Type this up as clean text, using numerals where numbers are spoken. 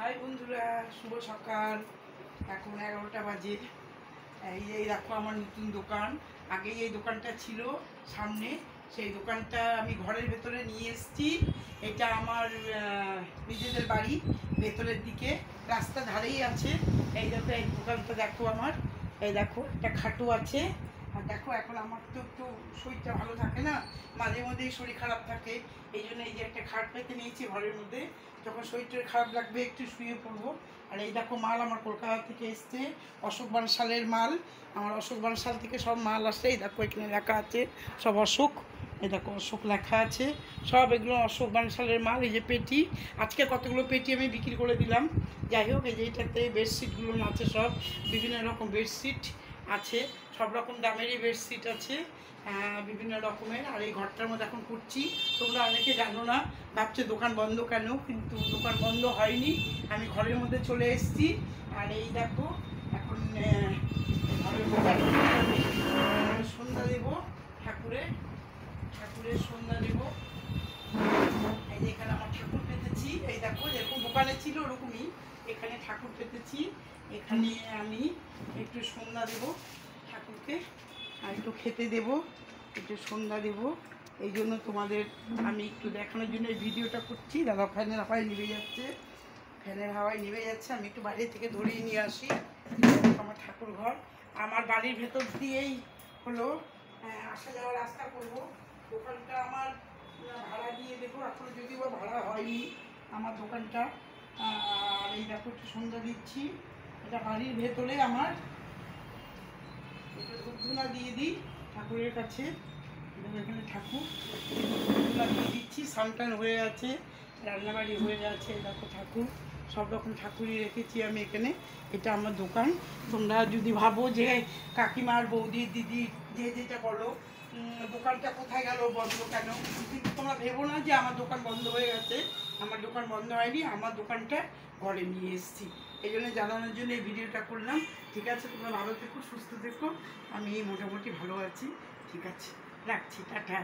High বন্ধুরা, শুভ সকাল। এখন 11টা বাজে। এই দেখো আমার নতুন দোকান। আগে এই দোকানটা ছিল সামনে, সেই দোকানটা আমি ঘরের ভেতরে নিয়ে এসেছি। এটা আমার নিজেদের বাড়ি, ভেতরের দিকে রাস্তা ধারেই আছে। এই দেখো এই দোকানটা দেখো আমার, এই দেখো একটা খাটু আছে। আর দেখো এখন আমার তো একটু শরীরটা ভালো থাকে না, মাঝে মধ্যেই শরীর খারাপ থাকে। এই জন্য এই যে একটা খাট পেতে নিয়েছি ঘরের মধ্যে, যখন শরীরটা খারাপ লাগবে একটু শুয়ে পড়বো। আর এই দেখো মাল আমার কলকাতা থেকে এসছে, অশোক বানশালের মাল। আমার অশোক বানশাল থেকে সব মাল আসে। এই দেখো এখানে লেখা আছে সব অশোক, এই দেখো অশোক লেখা আছে সব, এগুলো অশোক বানশালের মাল। এই যে পেটি, আজকে কতগুলো পেটি আমি বিক্রি করে দিলাম। যাই হোক, এই যে এটাতে বেডশিটগুলো আছে, সব বিভিন্ন রকম বেডশিট আছে, সব রকম দামেরই বেডশিট আছে, বিভিন্ন রকমের। আর এই ঘরটার মধ্যে এখন করছি, তোমরা অনেকে জানো না, ভাবছে দোকান বন্ধ কেন, কিন্তু দোকান বন্ধ হয়নি, আমি ঘরের মধ্যে চলে এসেছি। আর এই দেখো এখন ঘরের মধ্যে সন্ধ্যা দেবো, ঠাকুরের সন্ধ্যা দেবো। এই যে এখানে আমার ঠাকুর পেতেছি, এই দেখো যেরকম দোকানে ছিল ওরকমই এখানে ঠাকুর পেতেছি। এখানে আমি একটু সন্ধ্যা দেবো ঠাকুরকে, আর একটু খেতে দেব, একটু সন্ধ্যা দেব। এই জন্য তোমাদের আমি একটু দেখানোর জন্য এই ভিডিওটা করছি। দাদা ফ্যানের হাওয়ায় নিভে যাচ্ছে, ফ্যানের হাওয়ায় নিভে যাচ্ছে, আমি একটু বাইরে থেকে ধরিয়ে নিয়ে আসি। আমার ঠাকুর ঘর আমার বাড়ির ভেতর দিয়েই হলো আসা যাওয়ার রাস্তা করবো। দোকানটা আমার ভাড়া দিয়ে দেবো, এখনো যদিও বা ভাড়া হয়নি আমার দোকানটা। আর এই দেখো একটু সন্ধ্যা দিচ্ছি, এটা বাড়ির ভেতরে আমার। একটু ধূপধুনা দিয়ে দিই ঠাকুরের কাছে, এখানে ঠাকুর, ধূপধুনা দিয়ে দিচ্ছি। সানটান হয়ে আছে, রান্নাবাড়ি হয়ে আছে, দেখো ঠাকুর, সব রকম ঠাকুরই রেখেছি আমি এখানে। এটা আমার দোকান। তোমরা যদি ভাবো যে কাকিমার, বৌদি, দিদি, যে যেটা বলো দোকানটা কোথায় গেল, বন্ধ কেন, কিন্তু তোমরা ভেবো না যে আমার দোকান বন্ধ হয়ে গেছে। আমার দোকান বন্ধ হয়নি, আমার দোকানটা ঘরে নিয়ে এসেছি, এই জন্য জানানোর জন্য এই ভিডিওটা করলাম। ঠিক আছে, তোমরা ভালো থেকো, সুস্থ থেকো। আমি মোটামুটি ভালো আছি। ঠিক আছে, রাখছি, টাটা।